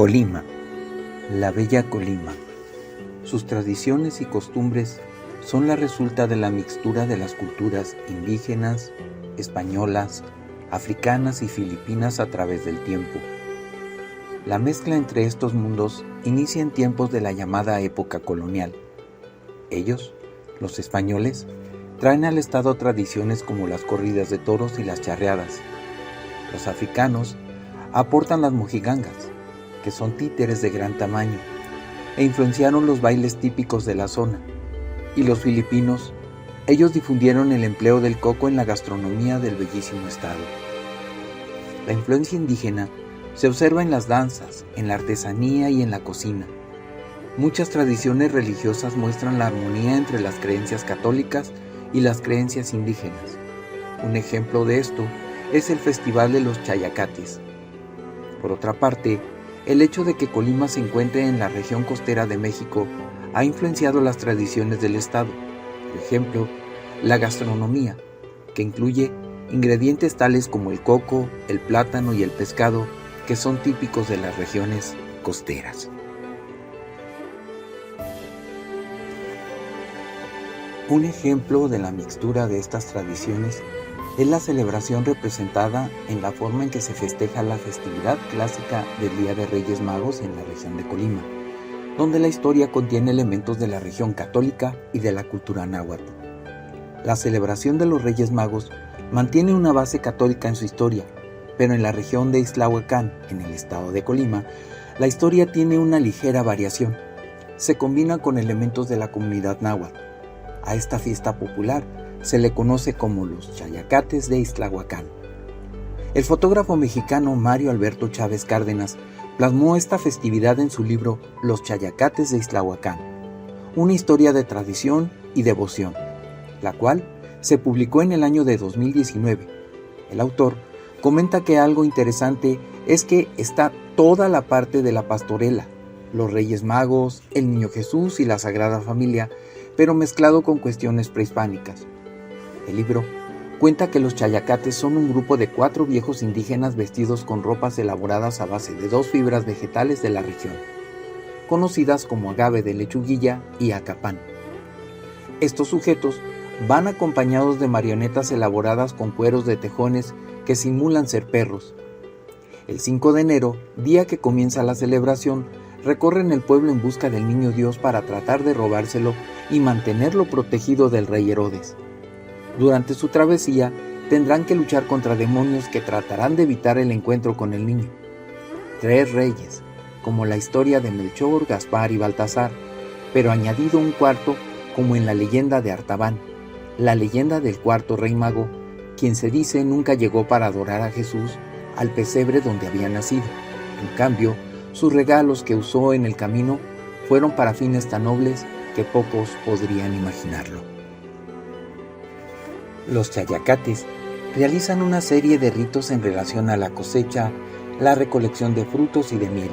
Colima, la bella Colima. Sus tradiciones y costumbres son la resulta de la mixtura de las culturas indígenas, españolas, africanas y filipinas a través del tiempo. La mezcla entre estos mundos inicia en tiempos de la llamada época colonial. Ellos, los españoles, traen al estado tradiciones como las corridas de toros y las charreadas. Los africanos aportan las mojigangas, que son títeres de gran tamaño, e influenciaron los bailes típicos de la zona. Y los filipinos, ellos difundieron el empleo del coco en la gastronomía del bellísimo estado. La influencia indígena se observa en las danzas, en la artesanía y en la cocina. Muchas tradiciones religiosas muestran la armonía entre las creencias católicas y las creencias indígenas. Un ejemplo de esto es el Festival de los Chayacates. Por otra parte, el hecho de que Colima se encuentre en la región costera de México ha influenciado las tradiciones del estado. Por ejemplo, la gastronomía, que incluye ingredientes tales como el coco, el plátano y el pescado, que son típicos de las regiones costeras. Un ejemplo de la mixtura de estas tradiciones es la celebración representada en la forma en que se festeja la festividad clásica del Día de Reyes Magos en la región de Colima, donde la historia contiene elementos de la región católica y de la cultura náhuatl. La celebración de los Reyes Magos mantiene una base católica en su historia, pero en la región de Ixtlahuacán, en el estado de Colima, la historia tiene una ligera variación. Se combina con elementos de la comunidad náhuatl. A esta fiesta popular se le conoce como los Chayacates de Ixtlahuacán. El fotógrafo mexicano Mario Alberto Chávez Cárdenas plasmó esta festividad en su libro Los Chayacates de Ixtlahuacán, una historia de tradición y devoción, la cual se publicó en el año de 2019. El autor comenta que algo interesante es que está toda la parte de la pastorela, los Reyes Magos, el Niño Jesús y la Sagrada Familia, pero mezclado con cuestiones prehispánicas. El libro cuenta que los chayacates son un grupo de 4 viejos indígenas vestidos con ropas elaboradas a base de 2 fibras vegetales de la región, conocidas como agave de lechuguilla y acapán. Estos sujetos van acompañados de marionetas elaboradas con cueros de tejones que simulan ser perros. El 5 de enero, día que comienza la celebración, recorren el pueblo en busca del niño Dios para tratar de robárselo y mantenerlo protegido del rey Herodes. Durante su travesía, tendrán que luchar contra demonios que tratarán de evitar el encuentro con el niño. 3 reyes, como la historia de Melchor, Gaspar y Baltasar, pero añadido un cuarto como en la leyenda de Artaban, la leyenda del cuarto rey mago, quien se dice nunca llegó para adorar a Jesús al pesebre donde había nacido. En cambio, sus regalos que usó en el camino fueron para fines tan nobles que pocos podrían imaginarlo. Los chayacates realizan una serie de ritos en relación a la cosecha, la recolección de frutos y de miel.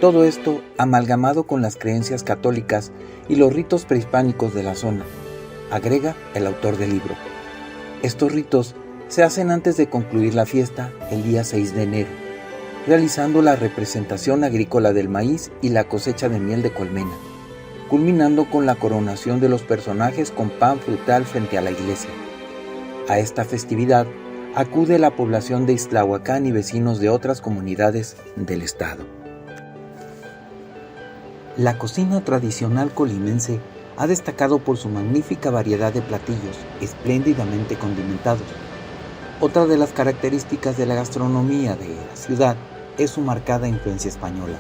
Todo esto amalgamado con las creencias católicas y los ritos prehispánicos de la zona, agrega el autor del libro. Estos ritos se hacen antes de concluir la fiesta el día 6 de enero, realizando la representación agrícola del maíz y la cosecha de miel de colmena, culminando con la coronación de los personajes con pan frutal frente a la iglesia. A esta festividad acude la población de Ixtlahuacán y vecinos de otras comunidades del estado. La cocina tradicional colimense ha destacado por su magnífica variedad de platillos espléndidamente condimentados. Otra de las características de la gastronomía de la ciudad es su marcada influencia española.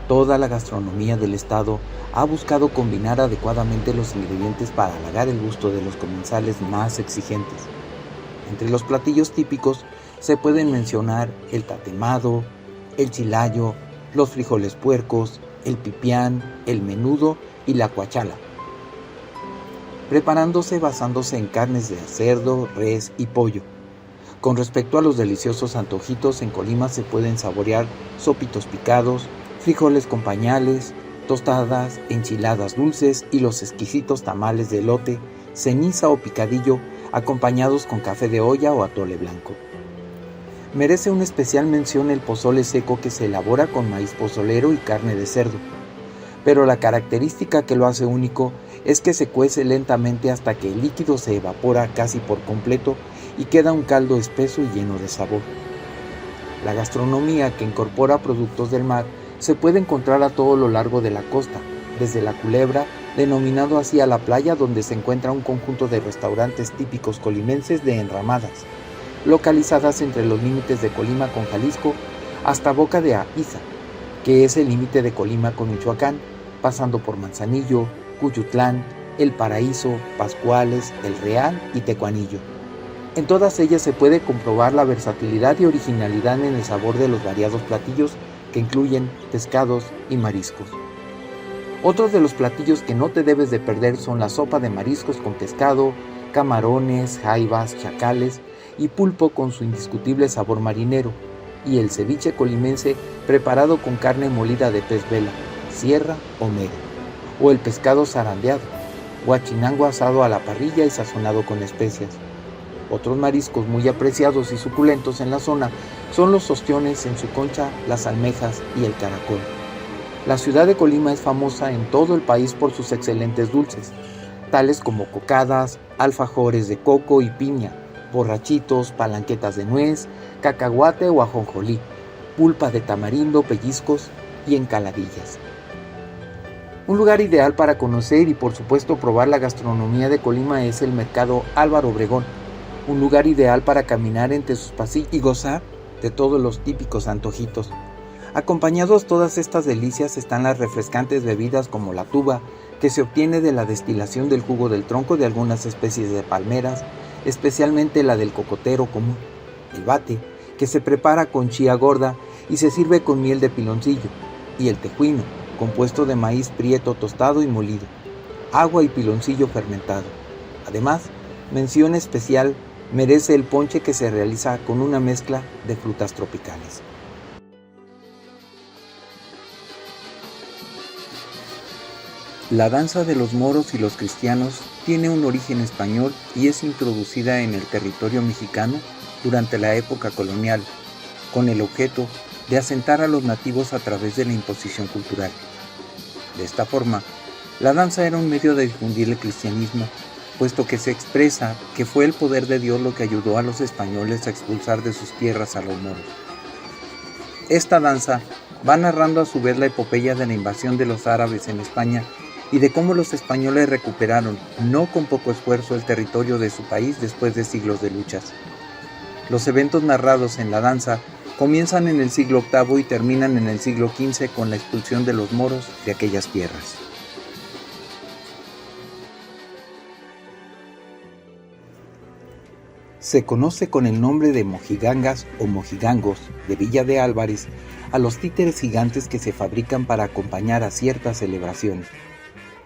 Toda la gastronomía del estado ha buscado combinar adecuadamente los ingredientes para halagar el gusto de los comensales más exigentes. Entre los platillos típicos se pueden mencionar el tatemado, el chilayo, los frijoles puercos, el pipián, el menudo y la cuachala, preparándose basándose en carnes de cerdo, res y pollo. Con respecto a los deliciosos antojitos, en Colima se pueden saborear sopitos picados, frijoles con pañales, tostadas, enchiladas dulces y los exquisitos tamales de elote, ceniza o picadillo acompañados con café de olla o atole blanco. Merece una especial mención el pozole seco que se elabora con maíz pozolero y carne de cerdo, pero la característica que lo hace único es que se cuece lentamente hasta que el líquido se evapora casi por completo y queda un caldo espeso y lleno de sabor. La gastronomía que incorpora productos del mar se puede encontrar a todo lo largo de la costa, desde La Culebra, denominado así a la playa donde se encuentra un conjunto de restaurantes típicos colimenses de enramadas, localizadas entre los límites de Colima con Jalisco, hasta Boca de Apisa, que es el límite de Colima con Michoacán, pasando por Manzanillo, Cuyutlán, El Paraíso, Pascuales, El Real y Tecuanillo. En todas ellas se puede comprobar la versatilidad y originalidad en el sabor de los variados platillos que incluyen pescados y mariscos. Otros de los platillos que no te debes de perder son la sopa de mariscos con pescado, camarones, jaivas, chacales y pulpo con su indiscutible sabor marinero, y el ceviche colimense preparado con carne molida de pez vela, sierra o mero, o el pescado zarandeado, guachinango asado a la parrilla y sazonado con especias. Otros mariscos muy apreciados y suculentos en la zona son los ostiones en su concha, las almejas y el caracol. La ciudad de Colima es famosa en todo el país por sus excelentes dulces, tales como cocadas, alfajores de coco y piña, borrachitos, palanquetas de nuez, cacahuate o ajonjolí, pulpa de tamarindo, pellizcos y encaladillas. Un lugar ideal para conocer y por supuesto probar la gastronomía de Colima es el mercado Álvaro Obregón, un lugar ideal para caminar entre sus pasillos y gozar de todos los típicos antojitos. Acompañados todas estas delicias están las refrescantes bebidas como la tuba, que se obtiene de la destilación del jugo del tronco de algunas especies de palmeras, especialmente la del cocotero común, el bate, que se prepara con chía gorda y se sirve con miel de piloncillo, y el tejuino, compuesto de maíz prieto tostado y molido, agua y piloncillo fermentado. Además, mención especial merece el ponche que se realiza con una mezcla de frutas tropicales. La danza de los moros y los cristianos tiene un origen español y es introducida en el territorio mexicano durante la época colonial, con el objeto de asentar a los nativos a través de la imposición cultural. De esta forma, la danza era un medio de difundir el cristianismo, puesto que se expresa que fue el poder de Dios lo que ayudó a los españoles a expulsar de sus tierras a los moros. Esta danza va narrando a su vez la epopeya de la invasión de los árabes en España y de cómo los españoles recuperaron, no con poco esfuerzo, el territorio de su país después de siglos de luchas. Los eventos narrados en la danza comienzan en el siglo VIII y terminan en el siglo XV con la expulsión de los moros de aquellas tierras. Se conoce con el nombre de mojigangas o mojigangos de Villa de Álvarez a los títeres gigantes que se fabrican para acompañar a ciertas celebraciones.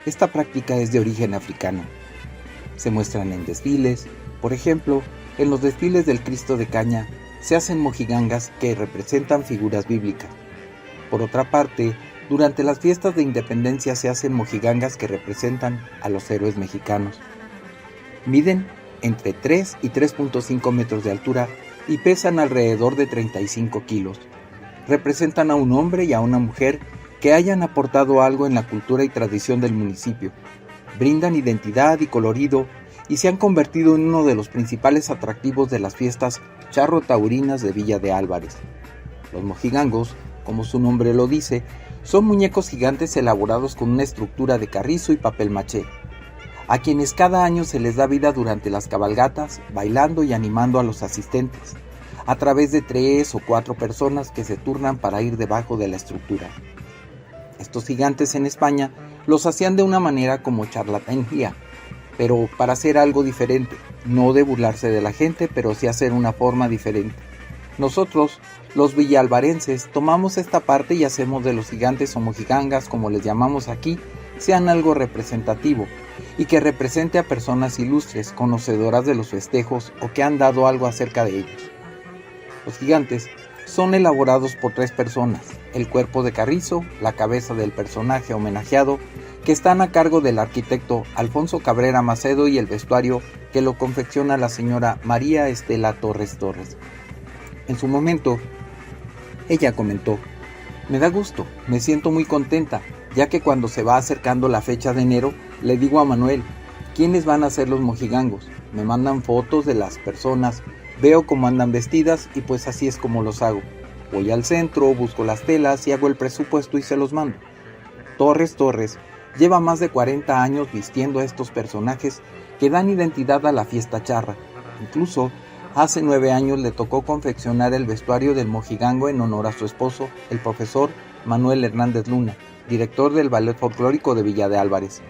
Esta práctica es de origen africano. Se muestran en desfiles, por ejemplo, en los desfiles del Cristo de Caña se hacen mojigangas que representan figuras bíblicas. Por otra parte, durante las fiestas de independencia se hacen mojigangas que representan a los héroes mexicanos. Miden entre 3 y 3.5 metros de altura y pesan alrededor de 35 kilos. Representan a un hombre y a una mujer que hayan aportado algo en la cultura y tradición del municipio. Brindan identidad y colorido y se han convertido en uno de los principales atractivos de las fiestas charro-taurinas de Villa de Álvarez. Los mojigangos, como su nombre lo dice, son muñecos gigantes elaborados con una estructura de carrizo y papel maché, a quienes cada año se les da vida durante las cabalgatas, bailando y animando a los asistentes, a través de 3 o 4 personas que se turnan para ir debajo de la estructura. Estos gigantes en España los hacían de una manera como charlatanería, pero para hacer algo diferente, no de burlarse de la gente, pero sí hacer una forma diferente. Nosotros, los villalvarenses, tomamos esta parte y hacemos de los gigantes o mojigangas, como les llamamos aquí, sean algo representativo y que represente a personas ilustres, conocedoras de los festejos o que han dado algo acerca de ellos. Los gigantes son elaborados por 3 personas, el cuerpo de carrizo, la cabeza del personaje homenajeado, que están a cargo del arquitecto Alfonso Cabrera Macedo y el vestuario que lo confecciona la señora María Estela Torres Torres. En su momento, ella comentó: me da gusto, me siento muy contenta, ya que cuando se va acercando la fecha de enero, le digo a Manuel, ¿quiénes van a ser los mojigangos? Me mandan fotos de las personas, veo cómo andan vestidas y pues así es como los hago. Voy al centro, busco las telas y hago el presupuesto y se los mando. Torres lleva más de 40 años vistiendo a estos personajes que dan identidad a la fiesta charra. Incluso, hace 9 años le tocó confeccionar el vestuario del mojigango en honor a su esposo, el profesor Manuel Hernández Luna, director del Ballet Folclórico de Villa de Álvarez.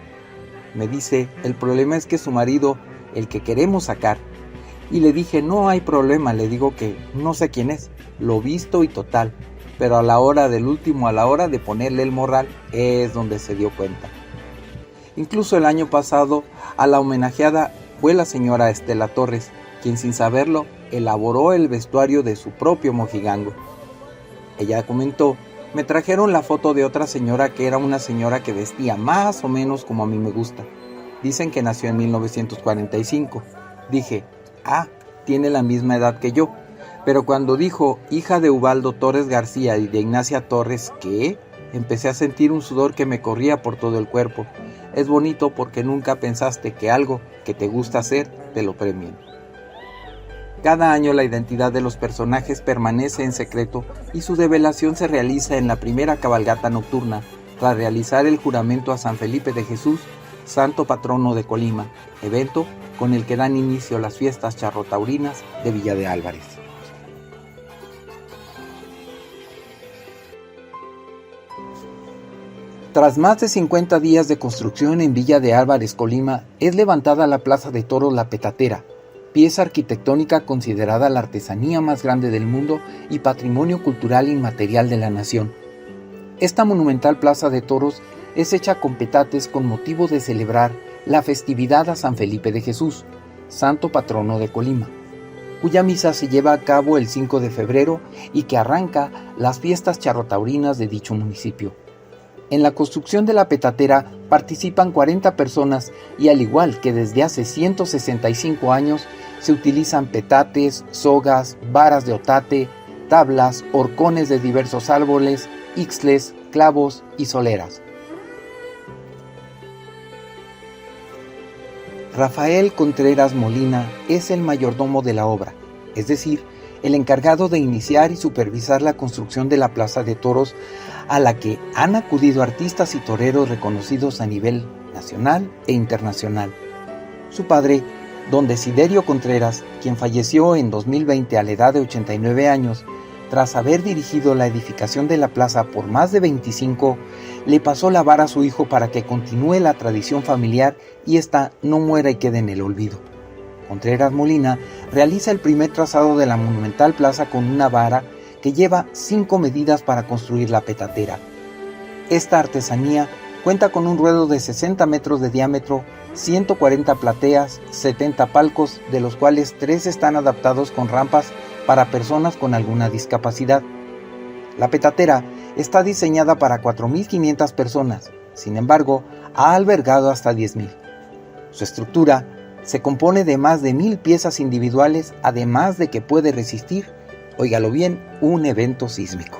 Me dice, el problema es que su marido, el que queremos sacar. Y le dije, no hay problema, le digo que no sé quién es, lo visto y total, pero a la hora de ponerle el morral es donde se dio cuenta. Incluso el año pasado, a la homenajeada fue la señora Estela Torres, quien sin saberlo elaboró el vestuario de su propio mojigango. Ella comentó, me trajeron la foto de otra señora que era una señora que vestía más o menos como a mí me gusta. Dicen que nació en 1945. Dije, tiene la misma edad que yo. Pero cuando dijo hija de Ubaldo Torres García y de Ignacia Torres, ¿qué? Empecé a sentir un sudor que me corría por todo el cuerpo. Es bonito porque nunca pensaste que algo que te gusta hacer te lo premien. Cada año la identidad de los personajes permanece en secreto y su develación se realiza en la primera cabalgata nocturna, tras realizar el juramento a San Felipe de Jesús, santo patrono de Colima, evento con el que dan inicio las fiestas charrotaurinas de Villa de Álvarez. Tras más de 50 días de construcción en Villa de Álvarez, Colima, es levantada la Plaza de Toros La Petatera, pieza arquitectónica considerada la artesanía más grande del mundo y patrimonio cultural inmaterial de la nación. Esta monumental plaza de toros es hecha con petates con motivo de celebrar la festividad a San Felipe de Jesús, santo patrono de Colima, cuya misa se lleva a cabo el 5 de febrero y que arranca las fiestas charrotaurinas de dicho municipio. En la construcción de la petatera participan 40 personas y al igual que desde hace 165 años, se utilizan petates, sogas, varas de otate, tablas, horcones de diversos árboles, ixtles, clavos y soleras. Rafael Contreras Molina es el mayordomo de la obra, es decir, el encargado de iniciar y supervisar la construcción de la Plaza de Toros, a la que han acudido artistas y toreros reconocidos a nivel nacional e internacional. Su padre, don Desiderio Contreras, quien falleció en 2020 a la edad de 89 años, tras haber dirigido la edificación de la plaza por más de 25, le pasó la vara a su hijo para que continúe la tradición familiar y ésta no muera y quede en el olvido. Contreras Molina realiza el primer trazado de la monumental plaza con una vara que lleva 5 medidas para construir la petatera. Esta artesanía cuenta con un ruedo de 60 metros de diámetro, 140 plateas, 70 palcos, de los cuales 3 están adaptados con rampas para personas con alguna discapacidad. La petatera está diseñada para 4.500 personas, sin embargo, ha albergado hasta 10.000. Su estructura se compone de más de 1.000 piezas individuales, además de que puede resistir, óigalo bien, un evento sísmico.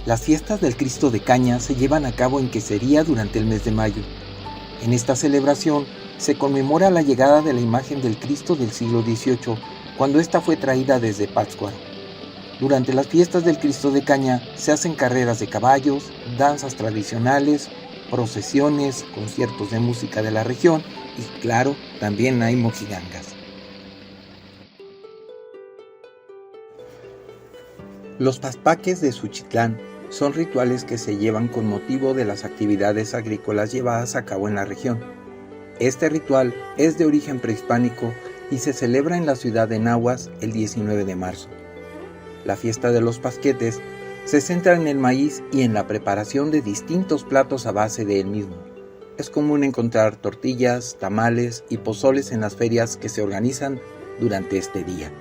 Las fiestas del Cristo de Caña se llevan a cabo en Quesería durante el mes de mayo. En esta celebración se conmemora la llegada de la imagen del Cristo del siglo XVIII, cuando ésta fue traída desde Pátzcuaro. Durante las fiestas del Cristo de Caña se hacen carreras de caballos, danzas tradicionales, procesiones, conciertos de música de la región y, claro, también hay mojigangas. Los paspaques de Suchitlán son rituales que se llevan con motivo de las actividades agrícolas llevadas a cabo en la región. Este ritual es de origen prehispánico y se celebra en la ciudad de Nahuas el 19 de marzo. La fiesta de los pasquetes se centra en el maíz y en la preparación de distintos platos a base de él mismo. Es común encontrar tortillas, tamales y pozoles en las ferias que se organizan durante este día.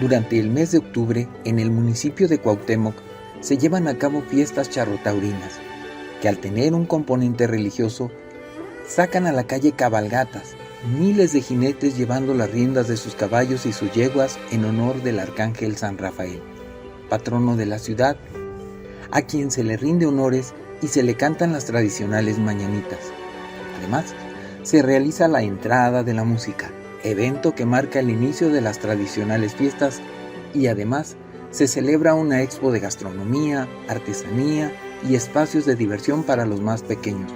Durante el mes de octubre, en el municipio de Cuauhtémoc, se llevan a cabo fiestas charrotaurinas, que al tener un componente religioso, Sacan a la calle cabalgatas, miles de jinetes llevando las riendas de sus caballos y sus yeguas en honor del arcángel San Rafael, patrono de la ciudad, a quien se le rinde honores y se le cantan las tradicionales mañanitas. Además, se realiza la entrada de la música, evento que marca el inicio de las tradicionales fiestas, y además se celebra una expo de gastronomía, artesanía y espacios de diversión para los más pequeños.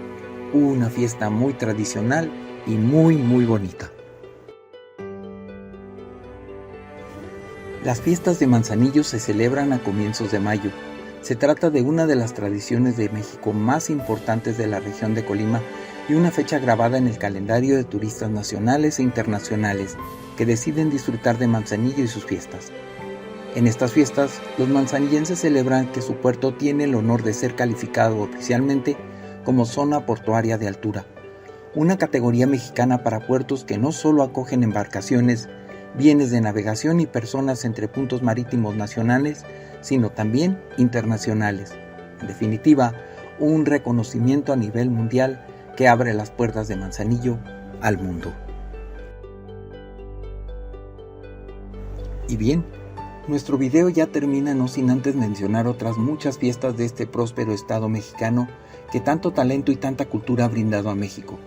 Una fiesta muy tradicional y muy bonita. Las fiestas de Manzanillo se celebran a comienzos de mayo. Se trata de una de las tradiciones de México más importantes de la región de Colima y una fecha grabada en el calendario de turistas nacionales e internacionales que deciden disfrutar de Manzanillo y sus fiestas. En estas fiestas, los manzanillenses celebran que su puerto tiene el honor de ser calificado oficialmente como zona portuaria de altura, una categoría mexicana para puertos que no solo acogen embarcaciones, bienes de navegación y personas entre puntos marítimos nacionales, sino también internacionales. En definitiva, un reconocimiento a nivel mundial que abre las puertas de Manzanillo al mundo. Y bien, nuestro video ya termina, no sin antes mencionar otras muchas fiestas de este próspero estado mexicano que tanto talento y tanta cultura ha brindado a México.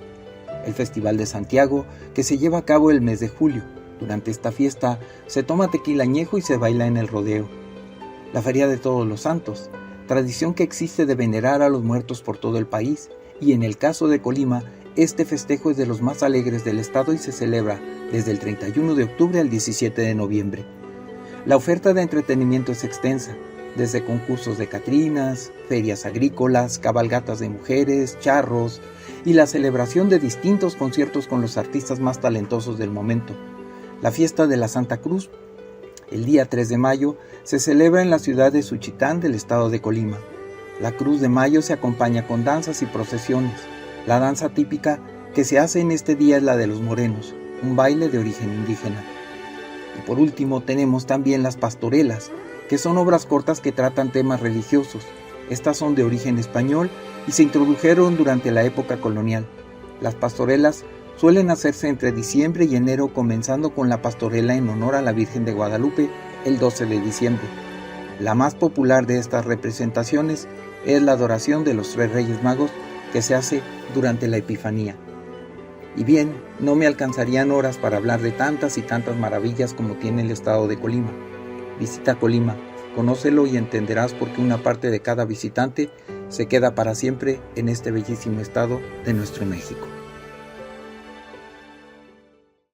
El Festival de Santiago, que se lleva a cabo el mes de julio. Durante esta fiesta se toma tequila añejo y se baila en el rodeo. La Feria de Todos los Santos, tradición que existe de venerar a los muertos por todo el país, y en el caso de Colima, este festejo es de los más alegres del estado y se celebra desde el 31 de octubre al 17 de noviembre. La oferta de entretenimiento es extensa, desde concursos de catrinas, ferias agrícolas, cabalgatas de mujeres, charros y la celebración de distintos conciertos con los artistas más talentosos del momento. La fiesta de la Santa Cruz, el día 3 de mayo, se celebra en la ciudad de Suchitán del estado de Colima. La Cruz de Mayo se acompaña con danzas y procesiones. La danza típica que se hace en este día es la de los morenos, un baile de origen indígena. Y por último tenemos también las pastorelas, que son obras cortas que tratan temas religiosos. Estas son de origen español y se introdujeron durante la época colonial. Las pastorelas suelen hacerse entre diciembre y enero, comenzando con la pastorela en honor a la Virgen de Guadalupe el 12 de diciembre. La más popular de estas representaciones es la adoración de los 3 Reyes Magos, que se hace durante la Epifanía. Y bien, no me alcanzarían horas para hablar de tantas y tantas maravillas como tiene el estado de Colima. Visita Colima, conócelo y entenderás por qué una parte de cada visitante se queda para siempre en este bellísimo estado de nuestro México.